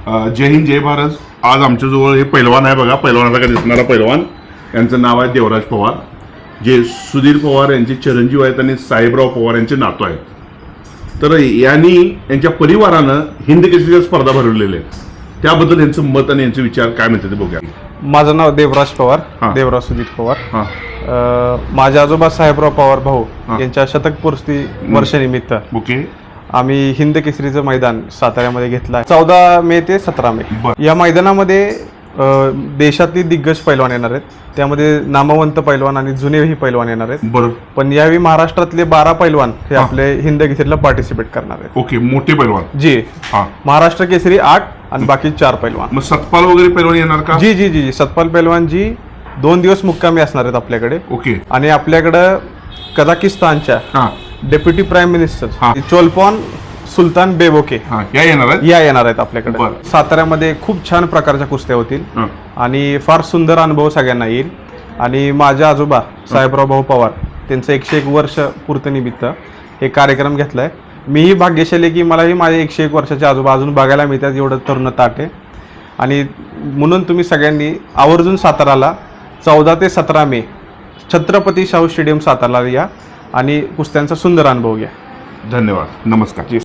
जय हिंद जय भारत. आज आमच्याजवळ हे पैलवान आहे बघा, पैलवानाचा का दिसणारा पैलवान. यांचं नाव आहे देवराज पवार, जे सुधीर पवार यांचे चिरंजीव आहेत आणि साहेबराव पवार यांचे नातू आहेत. तर यांनी यांच्या परिवारानं हिंद केसरीच्या स्पर्धा भरवलेल्या आहेत. त्याबद्दल यांचं मत आणि यांचे विचार काय म्हणतात ते बघूया. माझं नाव देवराज पवार, हां. देवराज सुधीर पवार. हां माझे आजोबा साहेबराव पवार भाऊ यांच्या शतकपूर्ती वर्षानिमित्त ओके. आम्ही हिंद केसरीचं मैदान साताऱ्यामध्ये घेतलं आहे. 14 मे ते 17 मे बरं. या मैदानामध्ये देशातली दिग्गज पैलवान येणार आहेत. त्यामध्ये नामवंत पैलवान आणि जुनेही पैलवान येणार आहेत. बरं. पण यावेळी महाराष्ट्रातले 12 पैलवान हे आपले हिंद केसरीला पार्टिसिपेट करणार आहेत. ओके, मोठे पैलवान. जी, हां. महाराष्ट्र केसरी 8 आणि बाकी 4 पैलवान. मग सतपाल वगैरे पैलवान येणार का? जी जी जी सतपाल पैलवान जी 2 दिवस मुक्कामी असणार आहेत आपल्याकडे. ओके. आणि आपल्याकडं कझाकिस्तानच्या हां डेप्युटी प्राईम मिनिस्टर हां. चोल्पॉन सुलतान बेबोके हां, या येणार आहेत. या येणार आहेत आपल्याकडे. बरं. साताऱ्यामध्ये खूप छान प्रकारच्या कुस्त्या होतील हां. आणि फार सुंदर अनुभव सगळ्यांना येईल. आणि माझे आजोबा साहेबराव भाऊ पवार त्यांचं 101 वर्ष पूर्तनिमित्त हे कार्यक्रम घेतलाय. मीही भाग्यशाली की मलाही माझे 101 वर्षाचे आजोबा अजून बघायला मिळतात, एवढं तरुण ताट आहे. आणि म्हणून तुम्ही सगळ्यांनी आवर्जून साताराला 14 ते 17 मे छत्रपती शाहू स्टेडियम साताराला या आणि कुस्त्यांचा सुंदर अनुभव घ्या. धन्यवाद. नमस्कार.